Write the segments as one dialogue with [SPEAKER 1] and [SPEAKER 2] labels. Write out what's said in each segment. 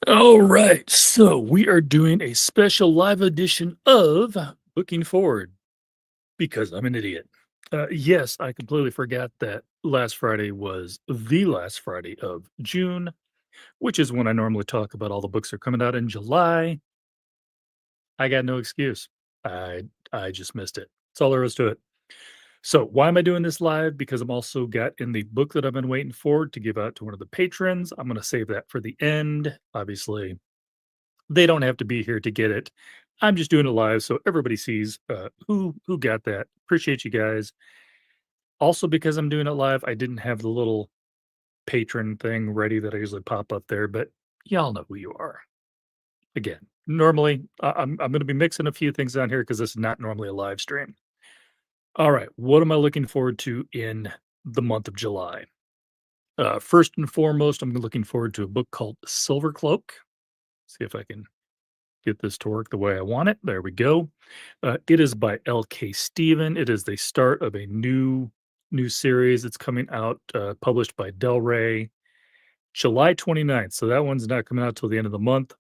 [SPEAKER 1] All right, so we are doing a special live edition of Looking Forward because I'm an idiot. Yes, I completely forgot that last Friday was the last Friday of June, which is when I normally talk about all the books that are coming out in July. I got no excuse. I just missed it. That's all there is to it. So why am I doing this live? Because I'm also got in the book that I've been waiting for to give out to one of the patrons. I'm going to save that for the end. Obviously, they don't have to be here to get it. I'm just doing it live so everybody sees, who got that. Appreciate you guys. Also, because I'm doing it live, I didn't have the little patron thing ready that I usually pop up there, but y'all know who you are. Again, normally, I'm gonna be mixing a few things on here because this is not normally a live stream. Alright, what am I looking forward to in the month of July? First and foremost, I'm looking forward to a book called Silver Cloak. See if I can get this to work the way I want it. There we go. It is by L.K. Steven. It is the start of a new series. It's coming out, published by Del Rey, July 29th. So that one's not coming out till the end of the month.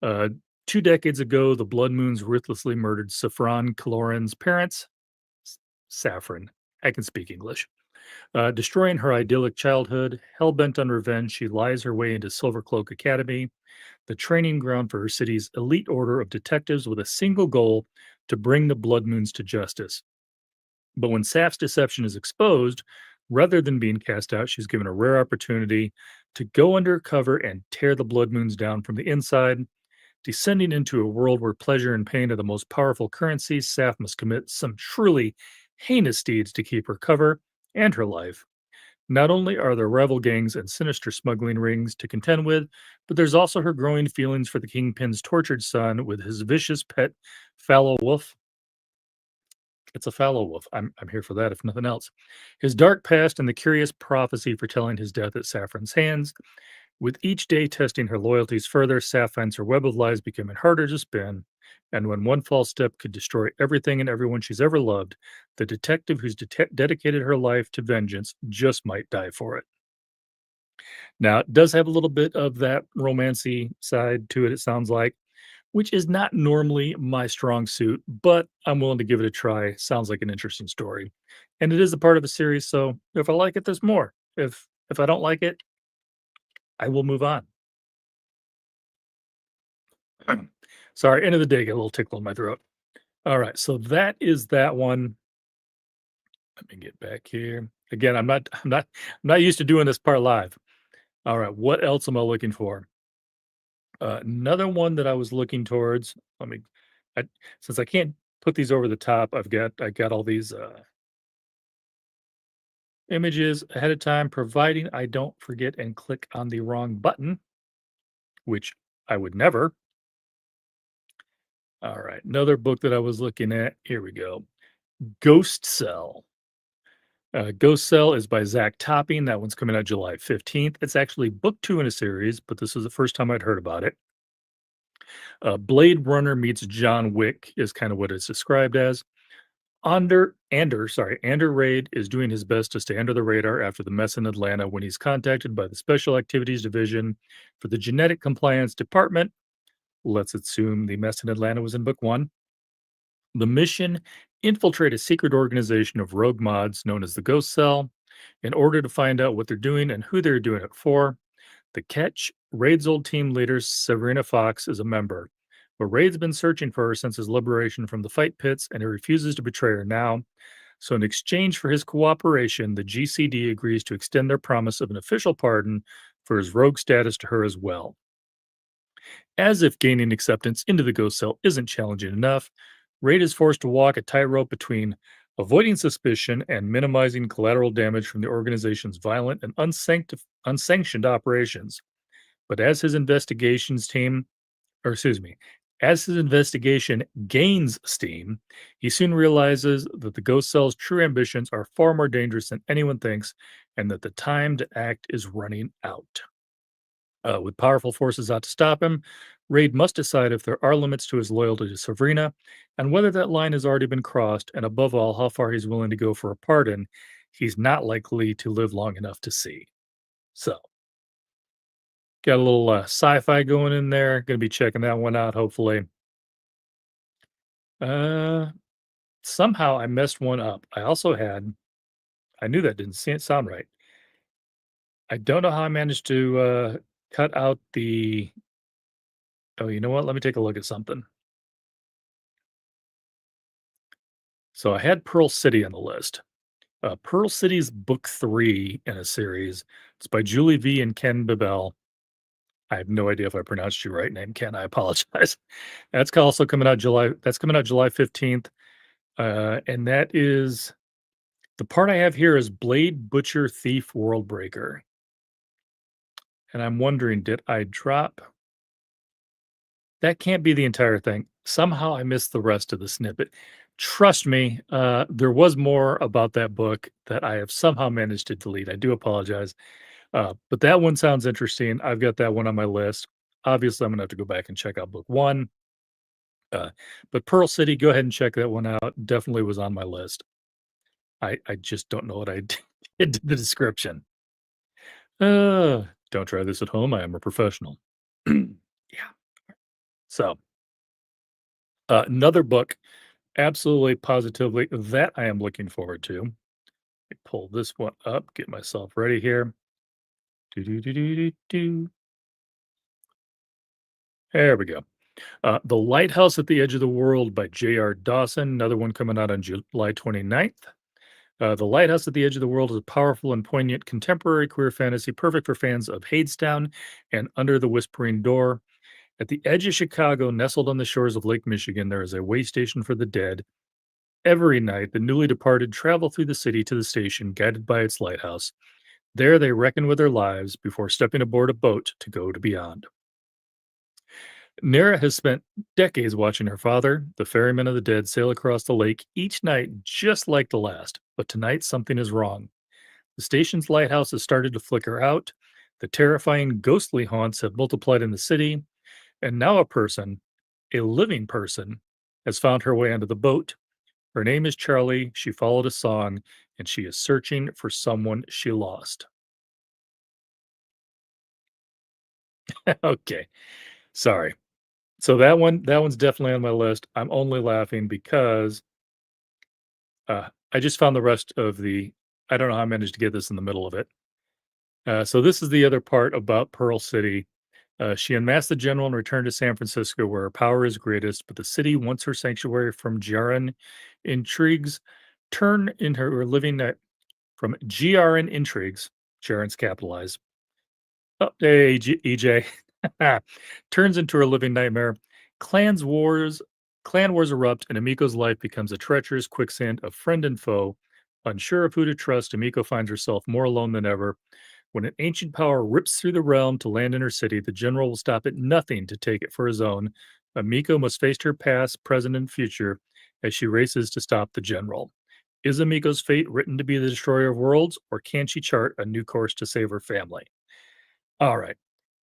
[SPEAKER 1] Uh, 2 decades ago, the Blood Moons ruthlessly murdered Saffron Kaloran's parents. Saffron. I can speak English. Destroying her idyllic childhood, hell bent on revenge, she lies her way into Silvercloak Academy, the training ground for her city's elite order of detectives with a single goal to bring the Blood Moons to justice. But when Saf's deception is exposed, rather than being cast out, she's given a rare opportunity to go undercover and tear the Blood Moons down from the inside. Descending into a world where pleasure and pain are the most powerful currencies, Saf must commit some truly heinous deeds to keep her cover and her life. Not only are there rival gangs and sinister smuggling rings to contend with, but there's also her growing feelings for the Kingpin's tortured son with his vicious pet, Fallow Wolf. It's a fallow wolf. I'm here for that, if nothing else. His dark past and the curious prophecy foretelling his death at Saffron's hands. With each day testing her loyalties further, Saf finds her web of lies becoming harder to spin. And when one false step could destroy everything and everyone she's ever loved, the detective who's dedicated her life to vengeance just might die for it. Now, it does have a little bit of that romancy side to it, it sounds like, which is not normally my strong suit, but I'm willing to give it a try. Sounds like an interesting story. And it is a part of a series, so if I like it, there's more. If I don't like it, I will move on. Sorry, end of the day, get a little tickle in my throat. All right, so that is that one. Let me get back here. Again, I'm not used to doing this part live. All right, what else am I looking for? Another one that I was looking towards. Let me, I, since I can't put these over the top, I got all these images ahead of time, providing I don't forget and click on the wrong button, which I would never. All right, another book that I was looking at. Here we go. Ghost Cell. Ghost Cell is by Zach Topping. That one's coming out July 15th. It's actually book two in a series, but this is the first time I'd heard about it. Blade Runner meets John Wick is kind of what it's described as. Ander Raid is doing his best to stay under the radar after the mess in Atlanta when he's contacted by the Special Activities Division for the Genetic Compliance Department. Let's assume the mess in Atlanta was in book one. The mission: infiltrate a secret organization of rogue mods known as the Ghost Cell in order to find out what they're doing and who they're doing it for. The catch: Raid's old team leader, Sabrina Fox, is a member, but Raid's been searching for her since his liberation from the fight pits, and he refuses to betray her now. So, in exchange for his cooperation, the GCD agrees to extend their promise of an official pardon for his rogue status to her as well. As if gaining acceptance into the Ghost Cell isn't challenging enough, Raid is forced to walk a tightrope between avoiding suspicion and minimizing collateral damage from the organization's violent and unsanctioned operations. But excuse me, as his investigation gains steam, he soon realizes that the Ghost Cell's true ambitions are far more dangerous than anyone thinks, and that the time to act is running out. With powerful forces out to stop him, Raid must decide if there are limits to his loyalty to Sabrina, and whether that line has already been crossed, and above all, how far he's willing to go for a pardon he's not likely to live long enough to see. So, Got a little sci-fi going in there. Gonna be checking that one out, hopefully. Uh, Somehow I messed one up. I knew that didn't sound right. I don't know how I managed to cut out the. Oh, you know what? Let me take a look at something. So I had Pearl City on the list. Pearl City's book three in a series. It's by Julie V. and Ken Bibel. I have no idea if I pronounced your right name, Ken. I apologize. Also coming out July. That's coming out July 15th. And that is the part I have here is Blade Butcher Thief World Breaker. And I'm wondering, did I drop? That can't be the entire thing. Somehow I missed the rest of the snippet. Trust me, there was more about that book that I have somehow managed to delete. I do apologize. But that one sounds interesting. I've got that one on my list. Obviously, I'm gonna have to go back and check out book one. Uh, but Pearl City, go ahead and check that one out. Definitely was on my list. I just don't know what I did to the description. Don't try this at home. I am a professional. Yeah. So, another book, absolutely positively, that I am looking forward to. Let me pull this one up, get myself ready here. Do, do, do, do, do, do. There we go. The Lighthouse at the Edge of the World by J.R. Dawson, another one coming out on July 29th. The Lighthouse at the Edge of the World is a powerful and poignant contemporary queer fantasy perfect for fans of Hadestown and Under the Whispering Door. At the edge of Chicago, nestled on the shores of Lake Michigan, there is a way station for the dead. Every night, the newly departed travel through the city to the station, guided by its lighthouse. There, they reckon with their lives before stepping aboard a boat to go to beyond. Nera has spent decades watching her father, the ferryman of the dead, sail across the lake each night just like the last. But tonight, something is wrong. The station's lighthouse has started to flicker out. The terrifying ghostly haunts have multiplied in the city. And now a living person, has found her way onto the boat. Her name is Charlie. She followed a song, and she is searching for someone she lost. Okay, sorry. So that one's definitely on my list. I'm only laughing because I just found the rest of the. I don't know how I managed to get this in the middle of it. So this is the other part about Pearl City. She unmasked the general and returned to San Francisco, where her power is greatest. But the city, once her sanctuary from Jaran intrigues, turn into her living from GRN intrigues. Jaren's capitalized. Oh, hey, EJ. Turns into a living nightmare. Clans wars, clan wars erupt, and Amiko's life becomes a treacherous quicksand of friend and foe. Unsure of who to trust, Amiko finds herself more alone than ever. When an ancient power rips through the realm to land in her city, the general will stop at nothing to take it for his own. Amiko must face her past, present, and future as she races to stop the general. Is Amiko's fate written to be the destroyer of worlds, or can she chart a new course to save her family? All right.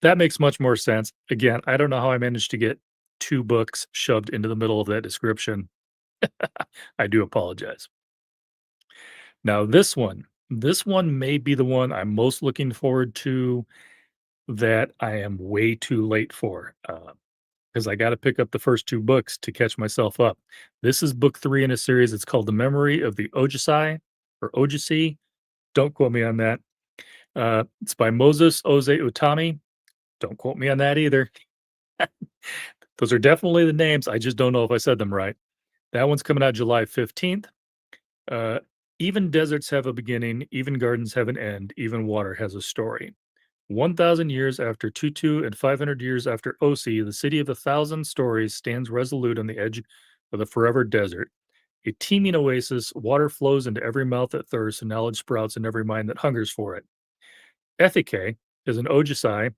[SPEAKER 1] That makes much more sense. Again, I don't know how I managed to get two books shoved into the middle of that description. I do apologize. Now, this one may be the one I'm most looking forward to that I am way too late for because I got to pick up the first two books to catch myself up. This is book three in a series. It's called The Memory of the Ojusai or Ojusi. Don't quote me on that. It's by Moses Oze Utami. Don't quote me on that either. Those are definitely the names. I just don't know if I said them right. That one's coming out July 15th. Uh, even deserts have a beginning, even gardens have an end, even water has a story. 1,000 years after Tutu and 500 years after Osi, the city of a thousand stories stands resolute on the edge of the forever desert. A teeming oasis, water flows into every mouth that thirsts, and knowledge sprouts in every mind that hungers for it. Ethike is an Ojusai.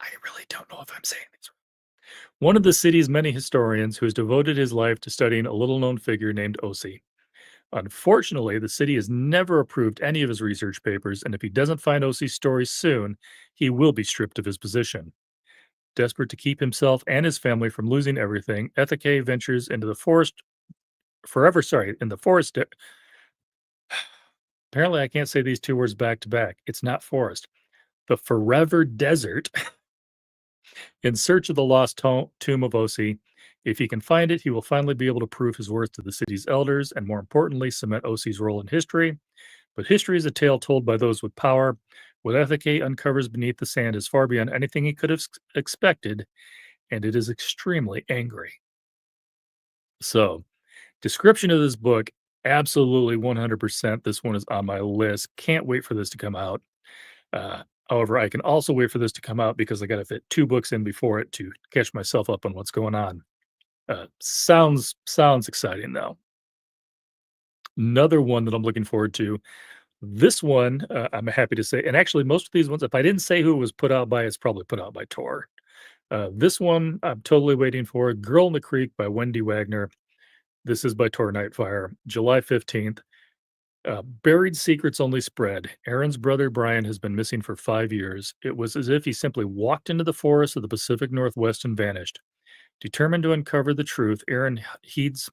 [SPEAKER 1] I really don't know if I'm saying this right. One of the city's many historians who has devoted his life to studying a little known figure named Osi. Unfortunately, the city has never approved any of his research papers, and if he doesn't find Osi's story soon, he will be stripped of his position. Desperate to keep himself and his family from losing everything, Ethike ventures into the forest forever, sorry, in the forest. Apparently, I can't say these two words back to back. It's not forest. The Forever Desert in search of the lost tomb of Osi. If he can find it, he will finally be able to prove his worth to the city's elders and, more importantly, cement Osi's role in history. But history is a tale told by those with power. What Ethike uncovers beneath the sand is far beyond anything he could have expected, and it is extremely angry. So, description of this book, absolutely 100%. This one is on my list. Can't wait for this to come out. However, I can also wait for this to come out because I got to fit 2 books in before it to catch myself up on what's going on. Sounds exciting though. Another one that I'm looking forward to. This one, I'm happy to say, and actually most of these ones, if I didn't say who it was put out by, it's probably put out by Tor. This one I'm totally waiting for. Girl in the Creek by Wendy Wagner. This is by Tor Nightfire, July 15th. Buried secrets only spread. Aaron's brother Brian has been missing for 5 years. It was as if he simply walked into the forest of the Pacific Northwest and vanished. Determined to uncover the truth, Aaron heeds.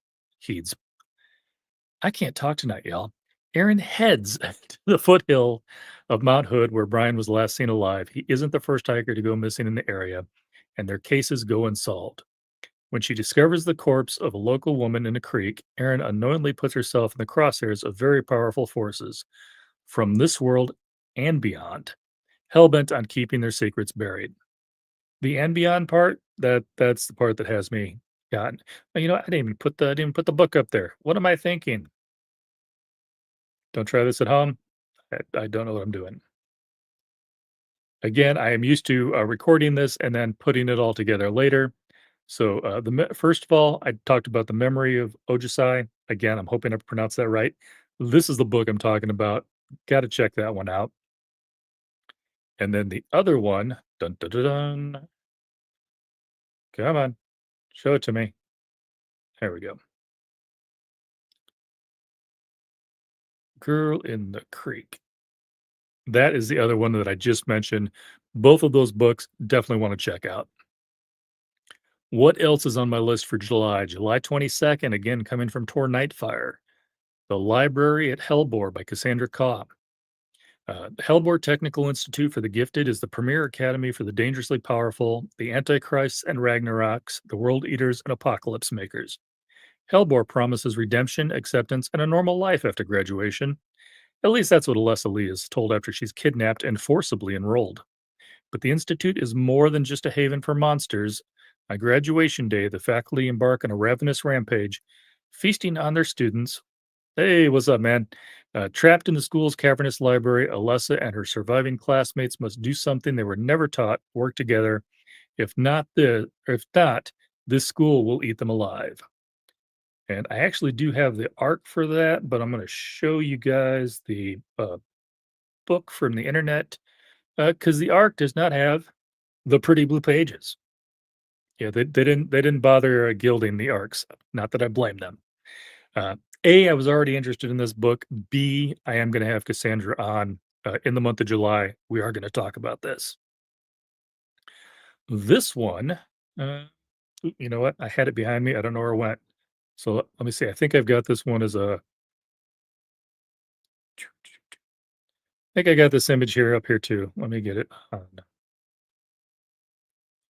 [SPEAKER 1] I can't talk tonight, y'all. Aaron heads to the foothill of Mount Hood, where Brian was last seen alive. He isn't the first hiker to go missing in the area, and their cases go unsolved. When she discovers the corpse of a local woman in a creek, Erin unknowingly puts herself in the crosshairs of very powerful forces from this world and beyond, hell-bent on keeping their secrets buried. The and beyond part, that's the part that has me gotten. I didn't even put the book up there. What am I thinking? Don't try this at home. I don't know what I'm doing. Again, I am used to recording this and then putting it all together later. So, first of all, I talked about The Memory of Ojusai. Again, I'm hoping I pronounced that right. This is the book I'm talking about. Gotta check that one out. And then the other one, dun dun dun dun. Come on, show it to me. There we go. Girl in the Creek. That is the other one that I just mentioned. Both of those books definitely want to check out. What else is on my list for July? July 22nd, again coming from Tor Nightfire. The Library at Hellbore by Cassandra Cobb. The Hellbore Technical Institute for the Gifted is the premier academy for the dangerously powerful, the Antichrists and Ragnaroks, the World Eaters and Apocalypse Makers. Hellbore promises redemption, acceptance, and a normal life after graduation. At least that's what Alessa Lee is told after she's kidnapped and forcibly enrolled. But the Institute is more than just a haven for monsters. On graduation day, the faculty embark on a ravenous rampage, feasting on their students. Hey, what's up, man? Trapped in the school's cavernous library, Alessa and her surviving classmates must do something they were never taught, work together. If not, this school will eat them alive. And I actually do have the arc for that, but I'm going to show you guys the book from the internet because the arc does not have the pretty blue pages. Yeah, they didn't bother gilding the arcs. Not that I blame them. A, I was already interested in this book. B, I am going to have Cassandra on in the month of July. We are going to talk about this. This one, you know what? I had it behind me. I don't know where it went. So let me see. I think I've got this one as a. I think I got this image here up here too. Let me get it.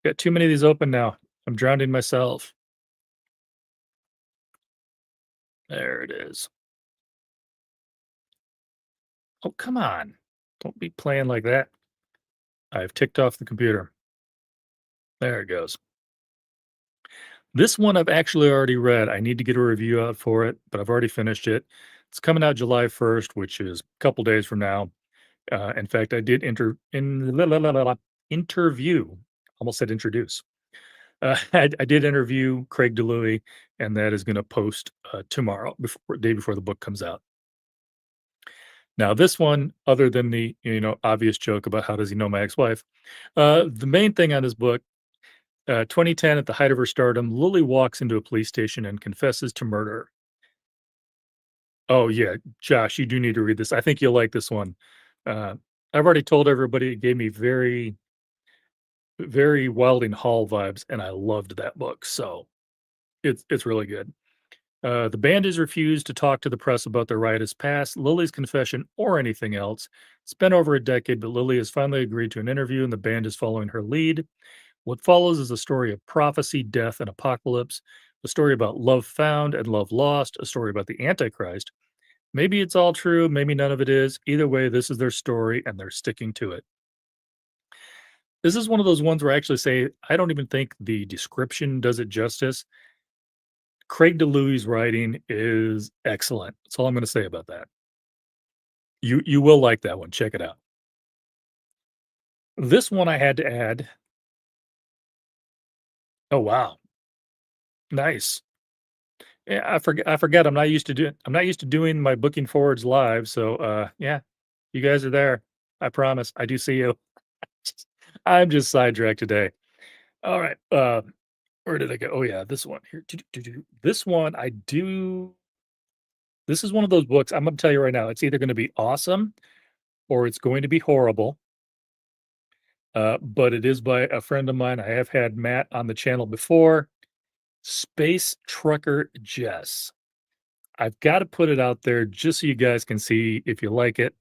[SPEAKER 1] Got too many of these open now. I'm drowning myself. There it is. Oh, come on. Don't be playing like that. I've ticked off the computer. There it goes. This one I've actually already read. I need to get a review out for it, but I've already finished it. It's coming out July 1st, which is a couple days from now. In fact, I did interview, almost said introduce. I did interview Craig DeLuey, and that is going to post tomorrow, day before the book comes out. Now, this one, other than the obvious joke about how does he know my ex-wife, the main thing on this book, 2010, at the height of her stardom, Lily walks into a police station and confesses to murder. Oh yeah, Josh, you do need to read this. I think you'll like this one. I've already told everybody it gave me very, very Wilding Hall vibes, and I loved that book. So it's really good. The band has refused to talk to the press about their riotous past, Lily's confession, or anything else. It's been over a decade, but Lily has finally agreed to an interview, and the band is following her lead. What follows is a story of prophecy, death, and apocalypse, a story about love found and love lost, a story about the Antichrist. Maybe it's all true, maybe none of it is. Either way, this is their story, and they're sticking to it. This is one of those ones where I actually say I don't even think the description does it justice. Craig DeLuey's writing is excellent. That's all I'm gonna say about that. You will like that one, check it out. This one I had to add. Oh, wow, nice. Yeah, I forget I'm not used to doing my booking forwards live, so, yeah, you guys are there. I promise, I do see you. I'm just sidetracked today. Alright, where did I go? Oh, yeah, this one here. This one, I do this is one of those books, I'm gonna tell you right now, it's either gonna be awesome or it's going to be horrible, but it is by a friend of mine. I have had Matt on the channel before, Space Trucker Jess. I've gotta put it out there just so you guys can see if you like it.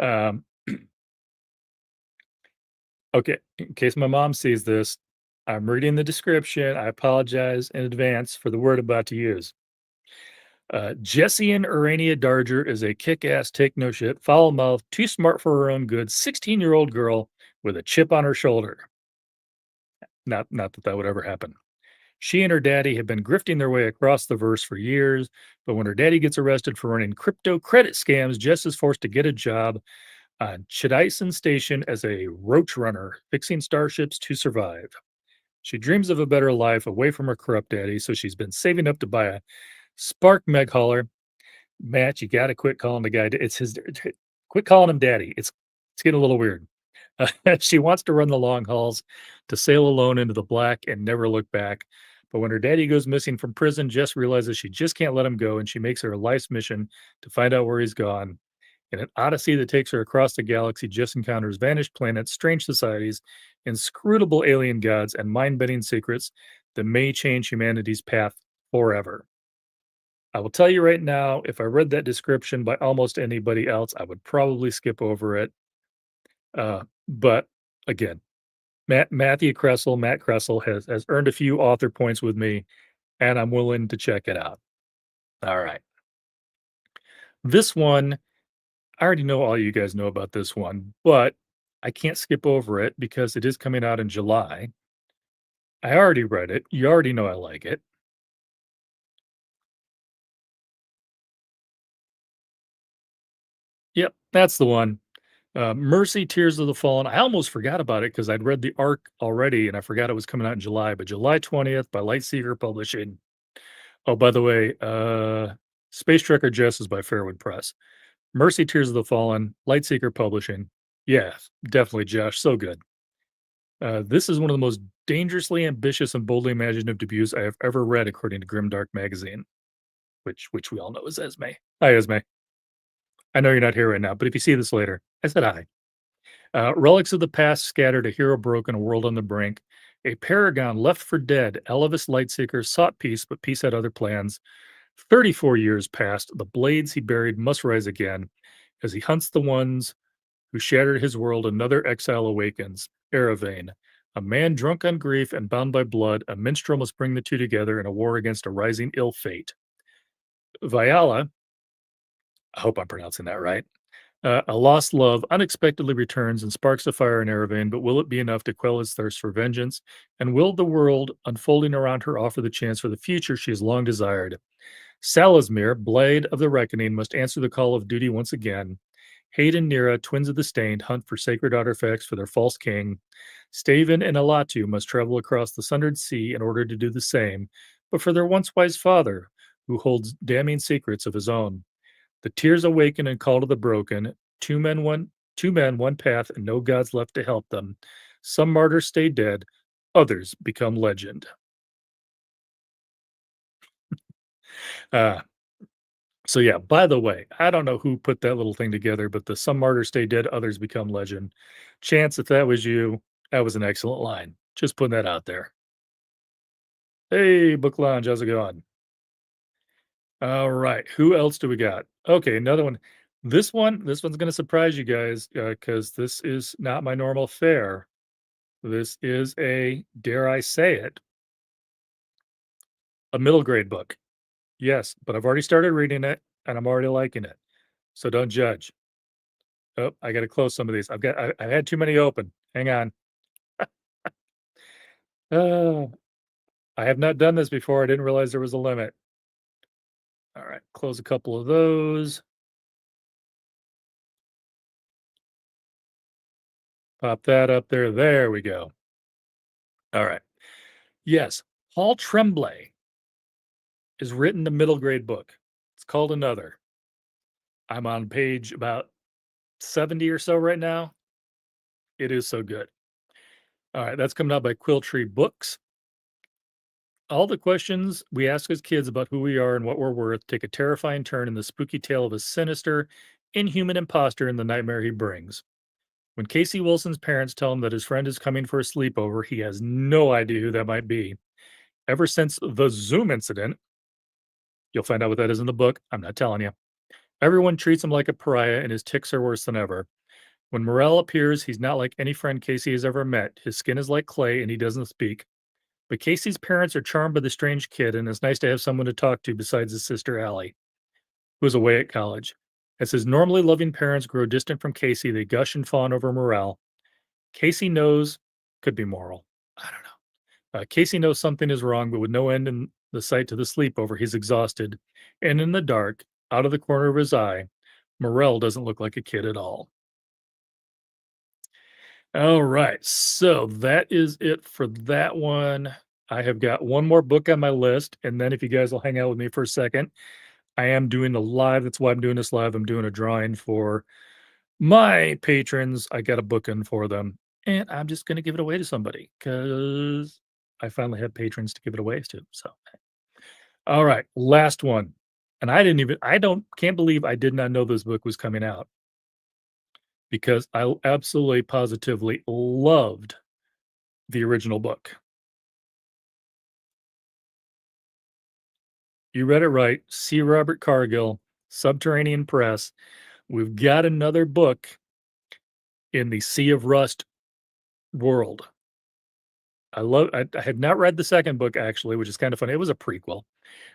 [SPEAKER 1] Um, okay, in case my mom sees this, I'm reading the description. I apologize in advance for the word I'm about to use. Jessian Urania Darger is a kick-ass, take no shit, foul-mouthed, too smart for her own good 16-year-old girl with a chip on her shoulder. Not that that would ever happen. She and her daddy have been grifting their way across the verse for years, but when her daddy gets arrested for running crypto credit scams, Jess is forced to get a job on Chidison Station as a roach runner, fixing starships to survive. She dreams of a better life away from her corrupt daddy, so she's been saving up to buy a Spark Meg hauler. Matt, you gotta quit calling the guy. It's his. Quit calling him daddy. It's getting a little weird. She wants to run the long hauls, to sail alone into the black and never look back. But when her daddy goes missing from prison, Jess realizes she just can't let him go, and she makes her life's mission to find out where he's gone. In an odyssey that takes her across the galaxy, Jess encounters vanished planets, strange societies, inscrutable alien gods, and mind bending secrets that may change humanity's path forever. I will tell you right now, if I read that description by almost anybody else, I would probably skip over it. But again, Matt Kressel has earned a few author points with me, and I'm willing to check it out. All right. This one, I already know all you guys know about this one, but I can't skip over it because it is coming out in July. I already read it. You already know I like it. Yep, that's the one. Mercy, Tears of the Fallen. I almost forgot about it because I'd read the arc already and I forgot it was coming out in July, but July 20th by Lightseeker Publishing. Oh, by the way, Space Trucker Jess is by Fairwood Press. Mercy, Tears of the Fallen, Lightseeker Publishing. Yeah, definitely Josh. So good. This is one of the most dangerously ambitious and boldly imaginative debuts I have ever read, according to Grimdark Magazine, which we all know is Esme. Hi, Esme. I know you're not here right now, but if you see this later, I said hi. Relics of the past scattered, a hero broken, a world on the brink. A paragon left for dead, Elvis Lightseeker sought peace, but peace had other plans. 34 years passed. The blades he buried must rise again. As he hunts the ones who shattered his world, another exile awakens. Eravane, a man drunk on grief and bound by blood, a minstrel must bring the two together in a war against a rising ill fate. Vyala, I hope I'm pronouncing that right. A lost love unexpectedly returns and sparks a fire in Erevain, but will it be enough to quell his thirst for vengeance? And will the world unfolding around her offer the chance for the future she has long desired? Salismere, Blade of the Reckoning, must answer the call of duty once again. Hade and Nira, twins of the Stained, hunt for sacred artifacts for their false king. Staven and Alatu must travel across the Sundered Sea in order to do the same, but for their once wise father, who holds damning secrets of his own. The tears awaken and call to the broken. Two men, one path, and no gods left to help them. Some martyrs stay dead, others become legend. Uh, so yeah, by the way, I don't know who put that little thing together, but the some martyrs stay dead, others become legend. Chance, if that was you, that was an excellent line. Just putting that out there. Hey, Book Lounge, how's it going? All right. Who else do we got? Okay, another one. This one's gonna surprise you guys, because this is not my normal fare. This is a, dare I say it, a middle grade book. Yes, but I've already started reading it and I'm already liking it. So don't judge. Oh, I gotta close some of these. I had too many open. Hang on. Oh, I have not done this before. I didn't realize there was a limit. All right, close a couple of those. Pop that up there. There we go. All right. Yes, Paul Tremblay has written a middle grade book. It's called Another. I'm on page about 70 or so right now. It is so good. All right, that's coming out by Quill Tree Books. All the questions we ask as kids about who we are and what we're worth take a terrifying turn in the spooky tale of a sinister, inhuman imposter and the nightmare he brings. When Casey Wilson's parents tell him that his friend is coming for a sleepover, he has no idea who that might be. Ever since the Zoom incident, you'll find out what that is in the book. I'm not telling you. Everyone treats him like a pariah, and his tics are worse than ever. When Morel appears, he's not like any friend Casey has ever met. His skin is like clay, and he doesn't speak. But Casey's parents are charmed by the strange kid, and it's nice to have someone to talk to besides his sister Allie, who is away at college. As his normally loving parents grow distant from Casey, they gush and fawn over Morel. Casey knows, could be moral. I don't know. Casey knows something is wrong, but with no end in the sight to the sleepover, he's exhausted. And in the dark, out of the corner of his eye, Morel doesn't look like a kid at all. All right. So that is it for that one. I have got one more book on my list. And then if you guys will hang out with me for a second, I am doing a live. That's why I'm doing this live. I'm doing a drawing for my patrons. I got a book in for them. And I'm just going to give it away to somebody because I finally have patrons to give it away to. So, all right. Last one. And can't believe I did not know this book was coming out because I absolutely positively loved the original book. You read it right. C. Robert Cargill, Subterranean Press. We've got another book in the Sea of Rust world. I had not read the second book actually, which is kind of funny. It was a prequel.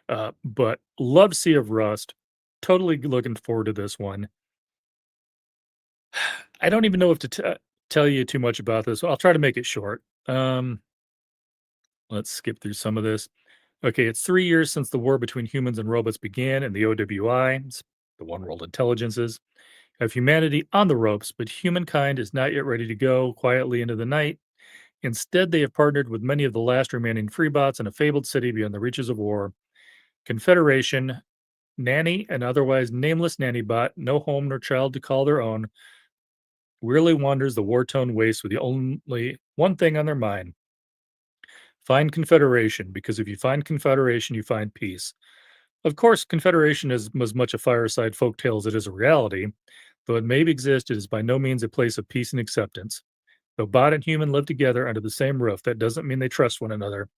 [SPEAKER 1] But love Sea of Rust. Totally looking forward to this one. I don't even know if to tell you too much about this. I'll try to make it short. Let's skip through some of this. Okay, it's 3 years since the war between humans and robots began, and the OWI, the One World Intelligences, have humanity on the ropes, but humankind is not yet ready to go quietly into the night. Instead, they have partnered with many of the last remaining freebots in a fabled city beyond the reaches of war. Confederation, Nanny, an otherwise nameless nanny bot, no home nor child to call their own, wearily wanders the war-torn waste with the only one thing on their mind: find Confederation, because if you find Confederation, you find peace. Of course, Confederation is as much a fireside folktale as it is a reality. Though it may exist, it is by no means a place of peace and acceptance. Though bot and human live together under the same roof, that doesn't mean they trust one another.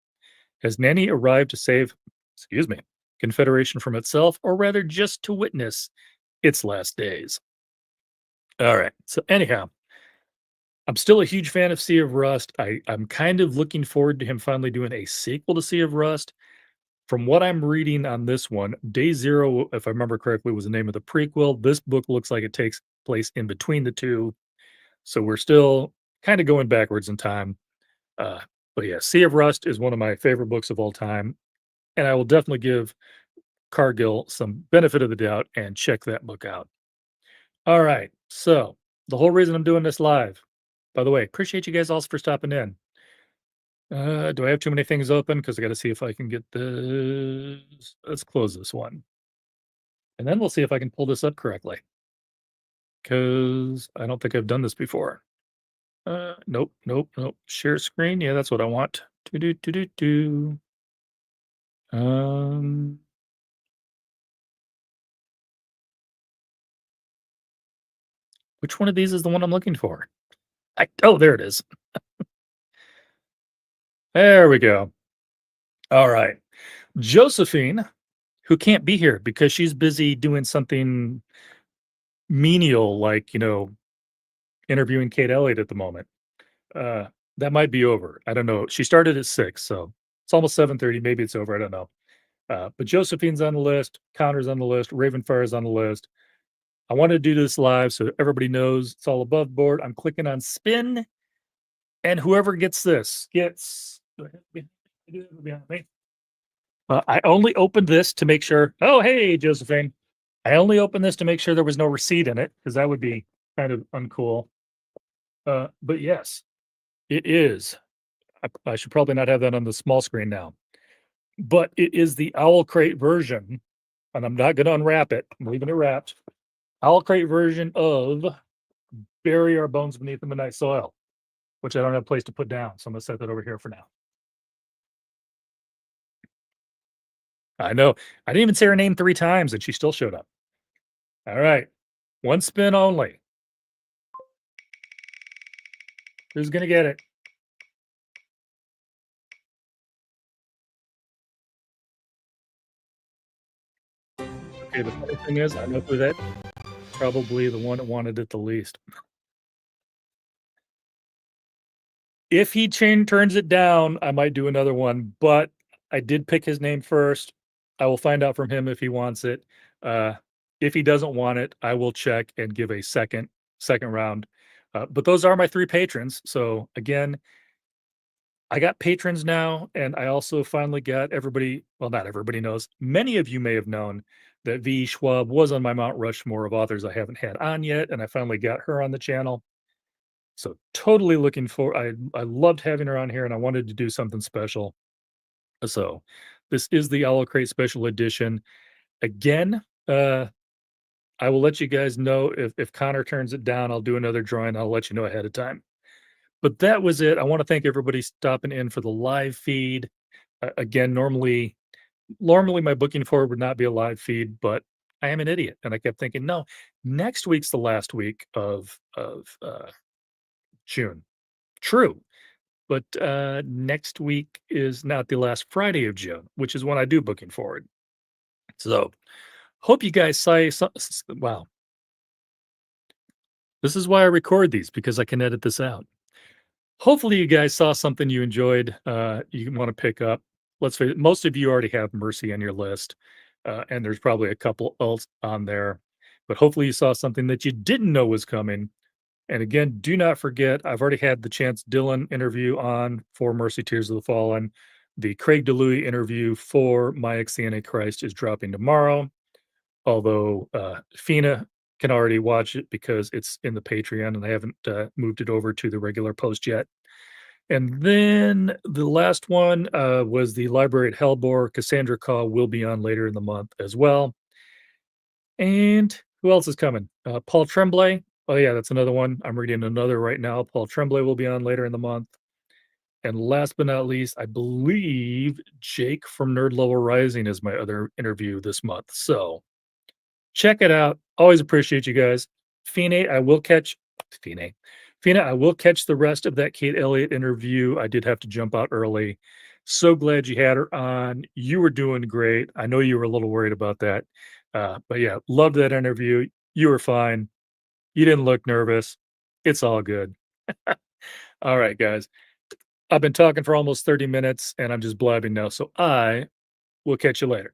[SPEAKER 1] Has Nanny arrived to save, excuse me, Confederation from itself, or rather just to witness its last days? All right. So anyhow, I'm still a huge fan of Sea of Rust. I'm kind of looking forward to him finally doing a sequel to Sea of Rust. From what I'm reading on this one, Day Zero, if I remember correctly, was the name of the prequel. This book looks like it takes place in between the two. So we're still kind of going backwards in time. Uh, but yeah, Sea of Rust is one of my favorite books of all time. And I will definitely give Cargill some benefit of the doubt and check that book out. All right. So the whole reason I'm doing this live, by the way, appreciate you guys all for stopping in. Do I have too many things open? Because I got to see if I can get this. Let's close this one. And then we'll see if I can pull this up correctly. Because I don't think I've done this before. Nope, nope, nope. Share screen. Yeah, that's what I want. Do do do do do. Um, which one of these is the one I'm looking for? Oh, there it is. There we go. All right. Josephine, who can't be here because she's busy doing something menial, like, interviewing Kate Elliott at the moment. Uh, that might be over. I don't know. She started at 6, so it's almost 7:30. Maybe it's over. I don't know. But Josephine's on the list. Connor's on the list. Ravenfire's on the list. I want to do this live so everybody knows it's all above board. I'm clicking on spin, and whoever gets this gets. Do I have behind me? I only opened this to make sure. Oh, hey, Josephine. I only opened this to make sure there was no receipt in it because that would be kind of uncool. But yes, it is. I should probably not have that on the small screen now, but it is the Owl Crate version, and I'm not going to unwrap it. I'm leaving it wrapped. Owl Crate version of Bury Our Bones Beneath the Midnight Soil, which I don't have a place to put down, so I'm gonna set that over here for now. I know. I didn't even say her name 3 times, and she still showed up. All right. One spin only. Who's gonna get it? Okay, the funny thing is, I know who that probably the one that wanted it the least. If he turns it down, I might do another one, but I did pick his name first. I will find out from him if he wants it. Uh, if he doesn't want it, I will check and give a second round. But those are my 3 patrons. So again, I got patrons now, and I also finally got everybody. Well, not everybody knows. Many of you may have known that V. Schwab was on my Mount Rushmore of authors I haven't had on yet, and I finally got her on the channel. So totally looking for. I loved having her on here, and I wanted to do something special. So this is the Owl Crate Special Edition. Again, I will let you guys know if Connor turns it down. I'll do another drawing. I'll let you know ahead of time. But that was it. I want to thank everybody stopping in for the live feed. Again, normally my booking forward would not be a live feed, but I am an idiot, and I kept thinking, no, next week's the last week of June. True, but next week is not the last Friday of June, which is when I do booking forward. So hope you guys saw. Wow, this is why I record these because I can edit this out. Hopefully you guys saw something you enjoyed, you wanna pick up. Let's face it, most of you already have Mercy on your list, and there's probably a couple else on there, but hopefully you saw something that you didn't know was coming. And again, do not forget, I've already had the Chance Dillon interview on for Mercy Tears of the Fallen. The Craig DeLuey interview for My Ex the Antichrist is dropping tomorrow, although, Fina can already watch it because it's in the Patreon, and I haven't, moved it over to the regular post yet. And then the last one, was the Library at Hellbore. Cassandra Caw will be on later in the month as well. And who else is coming? Paul Tremblay. Oh, yeah, that's another one. I'm reading another right now. Paul Tremblay will be on later in the month. And last but not least, I believe Jake from Nerd Level Rising is my other interview this month. So check it out. Always appreciate you guys. Fine, I will catch Fine. Fina, I will catch the rest of that Kate Elliott interview. I did have to jump out early. So glad you had her on. You were doing great. I know you were a little worried about that. But yeah, loved that interview. You were fine. You didn't look nervous. It's all good. All right, guys. I've been talking for almost 30 minutes and I'm just blabbing now. So I will catch you later.